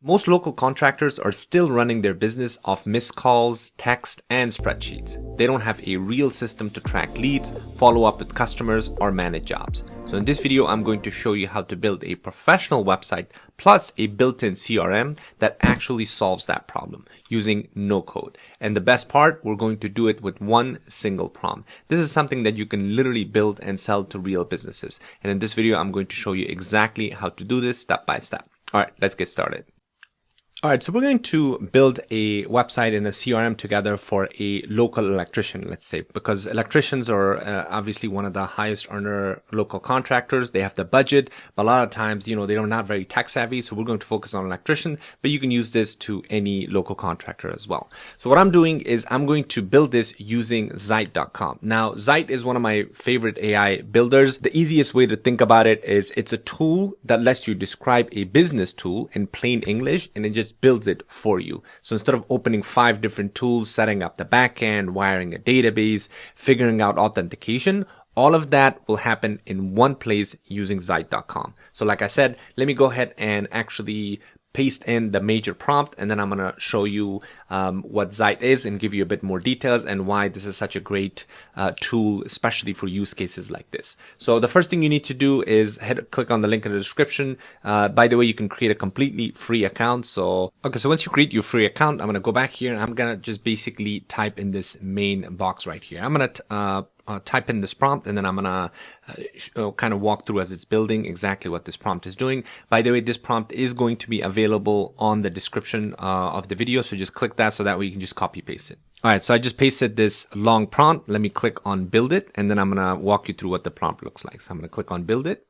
Most local contractors are still running their business off missed calls, text, and spreadsheets. They don't have a real system to track leads, follow up with customers, or manage jobs. So in this video, I'm going to show you how to build a professional website plus a built-in CRM that actually solves that problem using no code. And the best part, we're going to do it with one single prompt. This is something that you can literally build and sell to real businesses. And in this video, I'm going to show you exactly how to do this step by step. All right, let's get started. All right, so we're going to build a website and a CRM together for a local electrician, let's say, because electricians are obviously one of the highest earner local contractors. They have the budget, but a lot of times, they're not very tech savvy. So we're going to focus on electrician, but you can use this to any local contractor as well. So what I'm doing is I'm going to build this using Zite.com. Now, Zite is one of my favorite AI builders. The easiest way to think about it is it's a tool that lets you describe a business tool in plain English, and it just builds it for you. So instead of opening 5 different tools, setting up the backend, wiring a database, figuring out authentication, all of that will happen in one place using Zite.com. So like I said, let me go ahead and actually paste in the major prompt, and then I'm going to show you what Zite is and give you a bit more details and why this is such a great tool, especially for use cases like this. So the first thing you need to do is click on the link in the description. By the way, you can create a completely free account. So once you create your free account, I'm going to go back here and I'm going to just basically type in this main box right here. I'm going to type in this prompt, and then I'm going to kind of walk through as it's building exactly what this prompt is doing. By the way, this prompt is going to be available on the description of the video. So just click that so that way you can just copy paste it. All right. So I just pasted this long prompt. Let me click on build it, and then I'm going to walk you through what the prompt looks like. So I'm going to click on build it.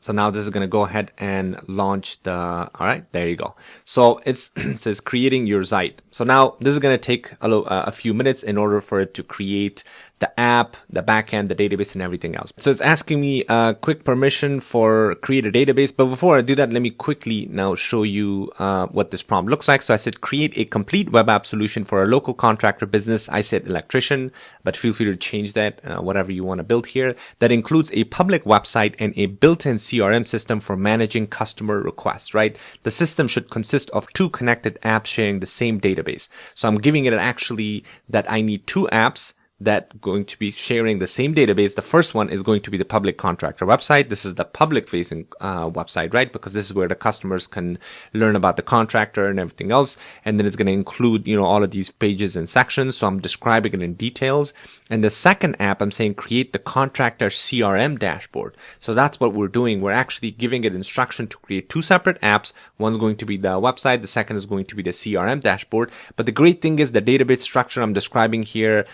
So now this is going to go ahead and launch all right, there you go. So it says creating your Zite. So now this is going to take a few minutes in order for it to create the app, the backend, the database, and everything else. So it's asking me a quick permission for create a database. But before I do that, let me quickly now show you what this prompt looks like. So I said create a complete web app solution for a local contractor business. I said electrician, but feel free to change that, whatever you want to build here. That includes a public website and a built-in CRM system for managing customer requests, right? The system should consist of 2 connected apps sharing the same database. So I'm giving it actually that I need 2 apps that going to be sharing the same database. The first one is going to be the public contractor website. This is the public facing website, right? Because this is where the customers can learn about the contractor and everything else. And then it's going to include, all of these pages and sections. So I'm describing it in details. And the second app, I'm saying create the contractor CRM dashboard. So that's what we're doing. We're actually giving it instruction to create 2 separate apps. One's going to be the website. The second is going to be the CRM dashboard. But the great thing is the database structure I'm describing here,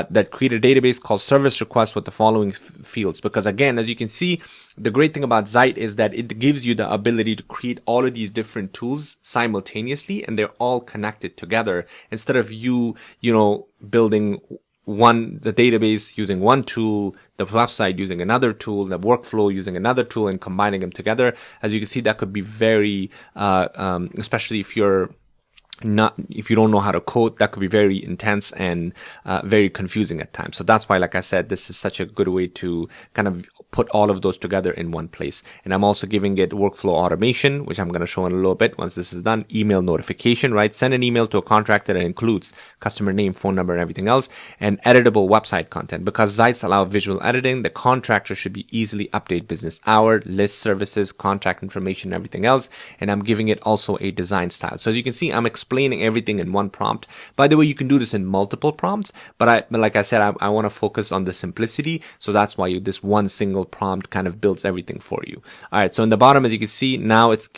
that create a database called service requests with the following fields. Because again, as you can see, the great thing about Zite is that it gives you the ability to create all of these different tools simultaneously, and they're all connected together instead of you building the database using one tool, the website using another tool, the workflow using another tool, and combining them together. As you can see, that could be very, especially if you don't know how to code, that could be very intense and very confusing at times. So that's why, like I said, this is such a good way to kind of put all of those together in one place. And I'm also giving it workflow automation, which I'm going to show in a little bit once this is done. Email notification, right? Send an email to a contractor that includes customer name, phone number, and everything else, and editable website content. Because Zites allow visual editing, the contractor should be easily update business hour, list services, contact information, and everything else. And I'm giving it also a design style. So as you can see, I'm explaining everything in one prompt. By the way, you can do this in multiple prompts, but like I said, I want to focus on the simplicity. So that's why this one single prompt kind of builds everything for you. All right. So in the bottom, as you can see, now it's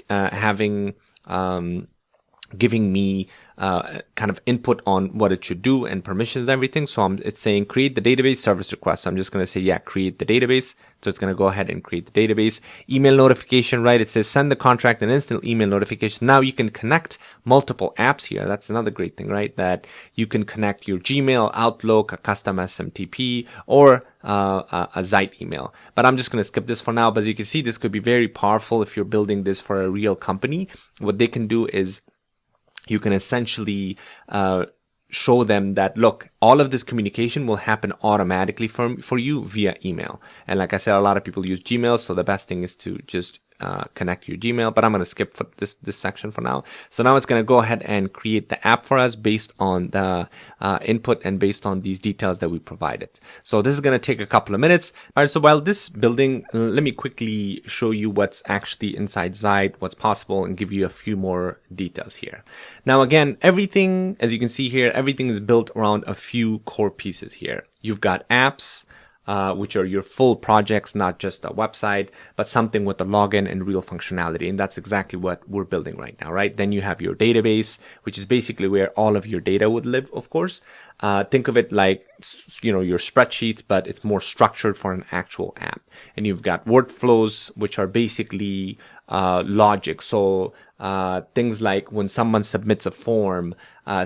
giving me kind of input on what it should do and permissions and everything. So it's saying create the database service request. So I'm just going to say, yeah, create the database. So it's going to go ahead and create the database. Email notification, right? It says send the contract an instant email notification. Now you can connect multiple apps here. That's another great thing, right? That you can connect your Gmail, Outlook, a custom SMTP, or a Zite email. But I'm just going to skip this for now. But as you can see, this could be very powerful if you're building this for a real company. What they can do is you can essentially show them that, look, all of this communication will happen automatically for you via email. And like I said, a lot of people use Gmail, so the best thing is to just connect your Gmail, but I'm going to skip for this section for now. So now it's going to go ahead and create the app for us based on the input and based on these details that we provided. So this is going to take a couple of minutes. All right, so while this is building, let me quickly show you what's actually inside Zite, what's possible, and give you a few more details here. Now again, everything, as you can see here, everything is built around a few core pieces here. You've got apps, which are your full projects, not just a website, but something with the login and real functionality. And that's exactly what we're building right now, right? Then you have your database, which is basically where all of your data would live, of course. Think of it like, your spreadsheets, but it's more structured for an actual app. And you've got workflows, which are basically logic. So things like when someone submits a form,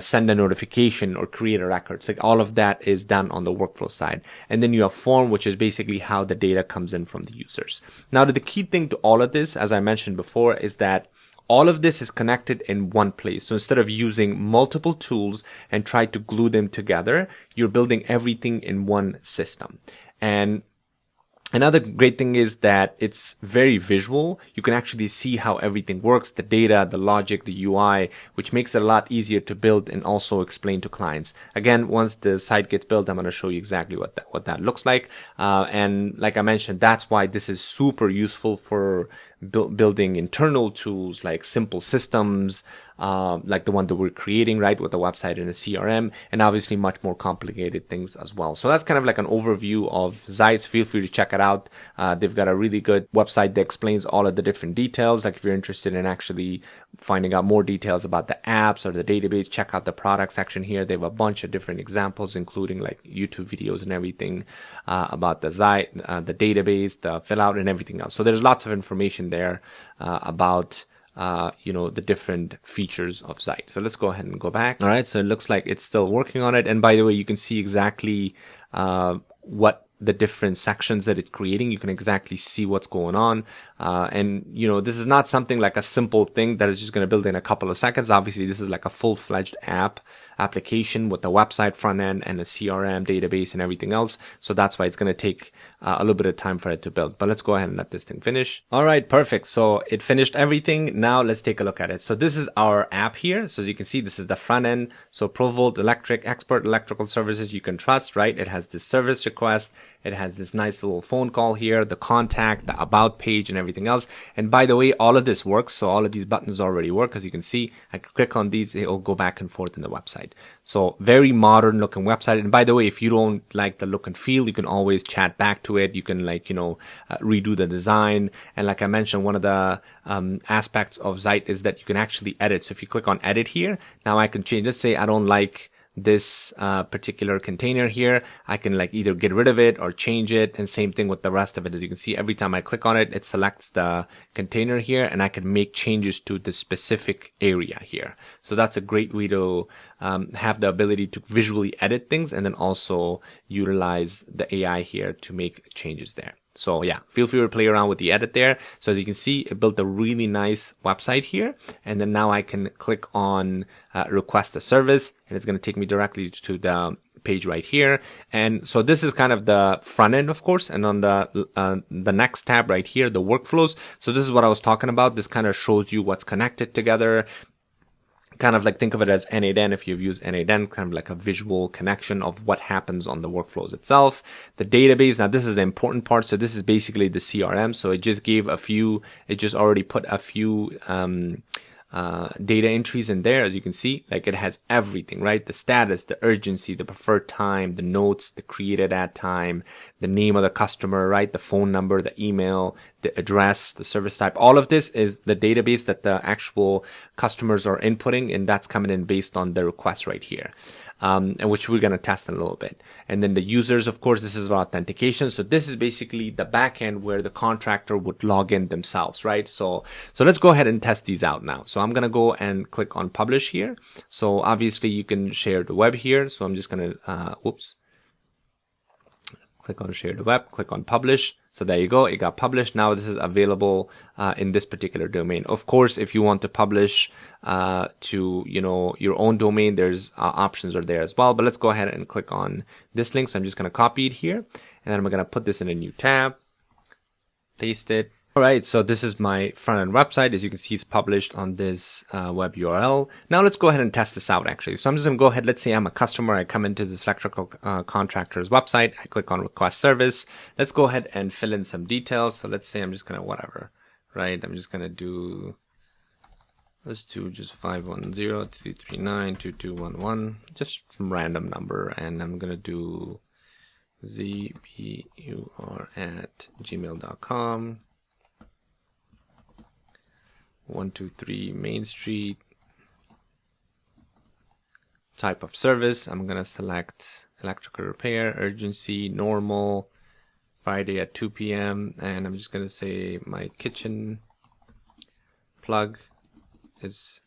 send a notification or create a record. It's like all of that is done on the workflow side. And then you have form, which is basically how the data comes in from the users. Now, the key thing to all of this, as I mentioned before, is that all of this is connected in one place. So instead of using multiple tools and try to glue them together, you're building everything in one system. And another great thing is that it's very visual. You can actually see how everything works, the data, the logic, the UI, which makes it a lot easier to build and also explain to clients. Again, once the site gets built, I'm going to show you exactly what that looks like. And like I mentioned, that's why this is super useful for building internal tools like simple systems, like the one that we're creating, right, with a website and a CRM, and obviously much more complicated things as well. So that's kind of like an overview of Zite. Feel free to check it out. They've got a really good website that explains all of the different details. Like if you're interested in actually finding out more details about the apps or the database, check out the product section here. They have a bunch of different examples, including like YouTube videos and everything about the Zite, the database, the fill out, and everything else. So there's lots of information there about the different features of Zite. So let's go ahead and go back. All right. So it looks like it's still working on it. And by the way, you can see exactly what the different sections that it's creating. You can exactly see what's going on. And this is not something like a simple thing that is just going to build in a couple of seconds. Obviously, this is like a full-fledged application with the website front end and a CRM database and everything else. So that's why it's going to take a little bit of time for it to build. But let's go ahead and let this thing finish. All right, perfect. So it finished everything. Now let's take a look at it. So this is our app here. So as you can see, this is the front end. So ProVolt Electric, expert electrical services you can trust, right? It has this service request. It has this nice little phone call here, the contact, the about page, and everything else. And by the way, all of this works. So all of these buttons already work. As you can see, I can click on these. It will go back and forth in the website. So very modern looking website. And by the way, if you don't like the look and feel, you can always chat back to it. You can redo the design. And like I mentioned, one of the aspects of Zite is that you can actually edit. So if you click on edit here, now I can change. Let's say I don't like this particular container here. I can either get rid of it or change it, and same thing with the rest of it. As you can see, every time I click on it, it selects the container here, and I can make changes to the specific area here. So that's a great way to have the ability to visually edit things and then also utilize the AI here to make changes there. So yeah, feel free to play around with the edit there. So as you can see, it built a really nice website here. And then now I can click on request a service, and it's going to take me directly to the page right here. And so this is kind of the front end, of course. And on the next tab right here, the workflows. So this is what I was talking about. This kind of shows you what's connected together. Kind of think of it as N8N if you've used N8N, kind of like a visual connection of what happens on the workflows itself. The database, now this is the important part. So this is basically the CRM. So it just already put a few data entries in there. As you can see, it has everything, right? The status, the urgency, the preferred time, the notes, the created at time, the name of the customer, right? The phone number, the email, the address, the service type. All of this is the database that the actual customers are inputting, and that's coming in based on the request right here. And which we're going to test in a little bit. And then the users, of course, this is authentication. So this is basically the backend where the contractor would log in themselves, right? So let's go ahead and test these out now. So I'm going to go and click on publish here. So obviously you can share the web here. So I'm just going to, click on share the web, click on publish. So there you go. It got published. Now this is available in this particular domain. Of course, if you want to publish to your own domain, there's options are there as well. But let's go ahead and click on this link. So I'm just going to copy it here, and then I'm going to put this in a new tab, paste it, All right, so this is my front-end website. As you can see, it's published on this web URL. Now let's go ahead and test this out, actually. So I'm just going to go ahead. Let's say I'm a customer. I come into this electrical contractor's website. I click on request service. Let's go ahead and fill in some details. So let's say I'm just going to whatever, right? I'm just going to do, let's do just 510-339-2211, just random number. And I'm going to do zbur@gmail.com. 123 Main Street. Type of service, I'm going to select electrical repair, urgency, normal, Friday at 2 p.m. And I'm just going to say my kitchen plug is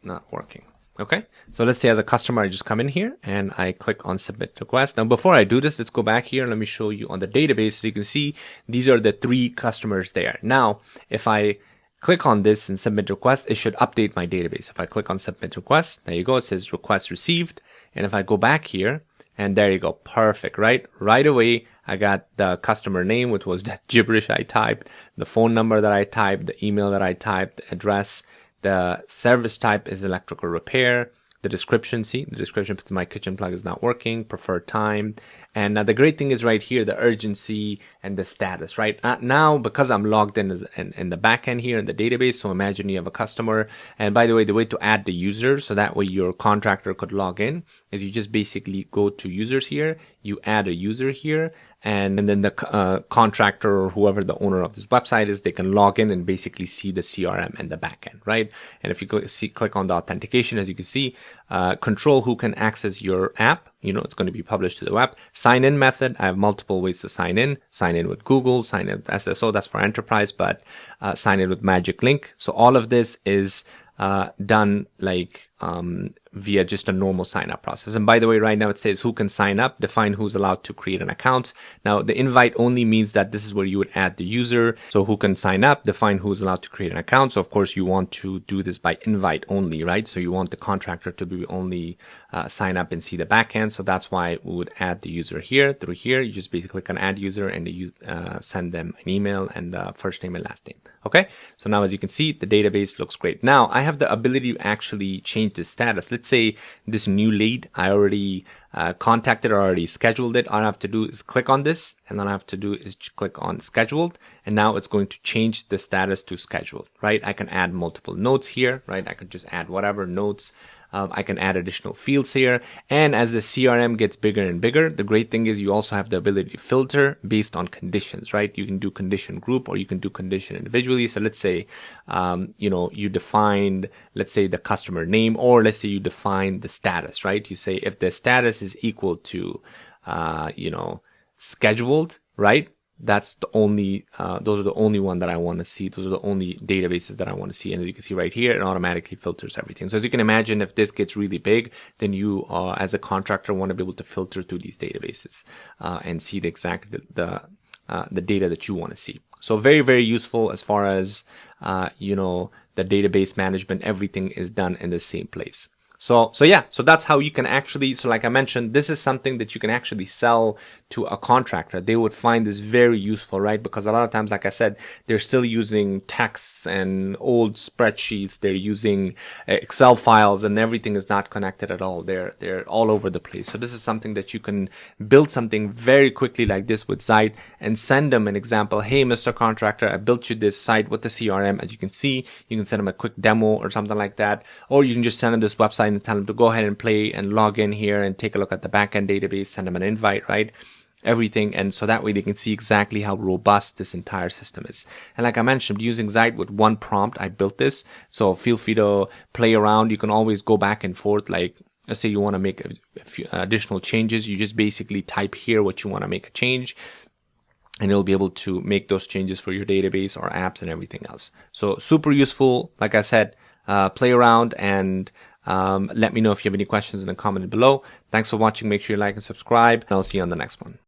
not working. Okay, so let's say as a customer, I just come in here and I click on submit request. Now, before I do this, let's go back here and let me show you on the database. As you can see, these are the 3 customers there. Now, if I click on this and submit request, it should update my database. If I click on submit request, there you go. It says request received. And if I go back here, and there you go. Perfect, right? Right away, I got the customer name, which was that gibberish I typed, the phone number that I typed, the email that I typed, the address, the service type is electrical repair. The description, see, the description puts my kitchen plug is not working, preferred time. And the great thing is right here, the urgency and the status, right? Now, because I'm logged in in the back end here in the database, so imagine you have a customer. And by the way, the way to add the user, so that way your contractor could log in, is you just basically go to users here, you add a user here, and then the contractor or whoever the owner of this website is, they can log in and basically see the CRM and the backend, right? And if you click on the authentication, as you can see, control who can access your app. You know, it's going to be published to the web. Sign in method. I have multiple ways to sign in. Sign in with Google, sign in with SSO. That's for enterprise, but sign in with Magic Link. So all of this is done like via just a normal sign up process. And by the way, right now it says who can sign up, define who's allowed to create an account. Now the invite only means that this is where you would add the user. So who can sign up, define who's allowed to create an account. So of course you want to do this by invite only, right? So you want the contractor to be only sign up and see the backend. So that's why we would add the user here. Through here, you just basically click on add user and you send them an email and first name and last name. Okay. So now as you can see, the database looks great. Now I have the ability to actually change the status. Let's say this new lead, I already contacted or already scheduled it. All I have to do is click on this, and then I have to do is click on scheduled, and now it's going to change the status to scheduled, right? I can add multiple notes here, right? I could just add whatever notes. I can add additional fields here. And as the CRM gets bigger and bigger, the great thing is you also have the ability to filter based on conditions, right? You can do condition group or you can do condition individually. So let's say, you defined, let's say the customer name, or let's say you define the status, right? You say if the status is equal to, scheduled, right? That's the only, those are the only one that I want to see. Those are the only databases that I want to see. And as you can see right here, it automatically filters everything. So as you can imagine, if this gets really big, then you, as a contractor, want to be able to filter through these databases, and see the exact, the data that you want to see. So very, very useful as far as, the database management, everything is done in the same place. So that's how you can actually, so like I mentioned, this is something that you can actually sell to a contractor. They would find this very useful, right? Because a lot of times, like I said, they're still using texts and old spreadsheets. They're using Excel files and everything is not connected at all. They're all over the place. So this is something that you can build something very quickly like this with Zite and send them an example. Hey, Mr. Contractor, I built you this site with the CRM. As you can see, you can send them a quick demo or something like that. Or you can just send them this website and tell them to go ahead and play and log in here and take a look at the backend database, send them an invite, right? Everything. And so that way they can see exactly how robust this entire system is. And like I mentioned, using Zite with one prompt, I built this. So feel free to play around. You can always go back and forth. Like, let's say you want to make a few additional changes. You just basically type here what you want to make a change, and it'll be able to make those changes for your database or apps and everything else. So super useful. Like I said, play around and let me know if you have any questions in the comment below. Thanks for watching. Make sure you like and subscribe, and I'll see you on the next one.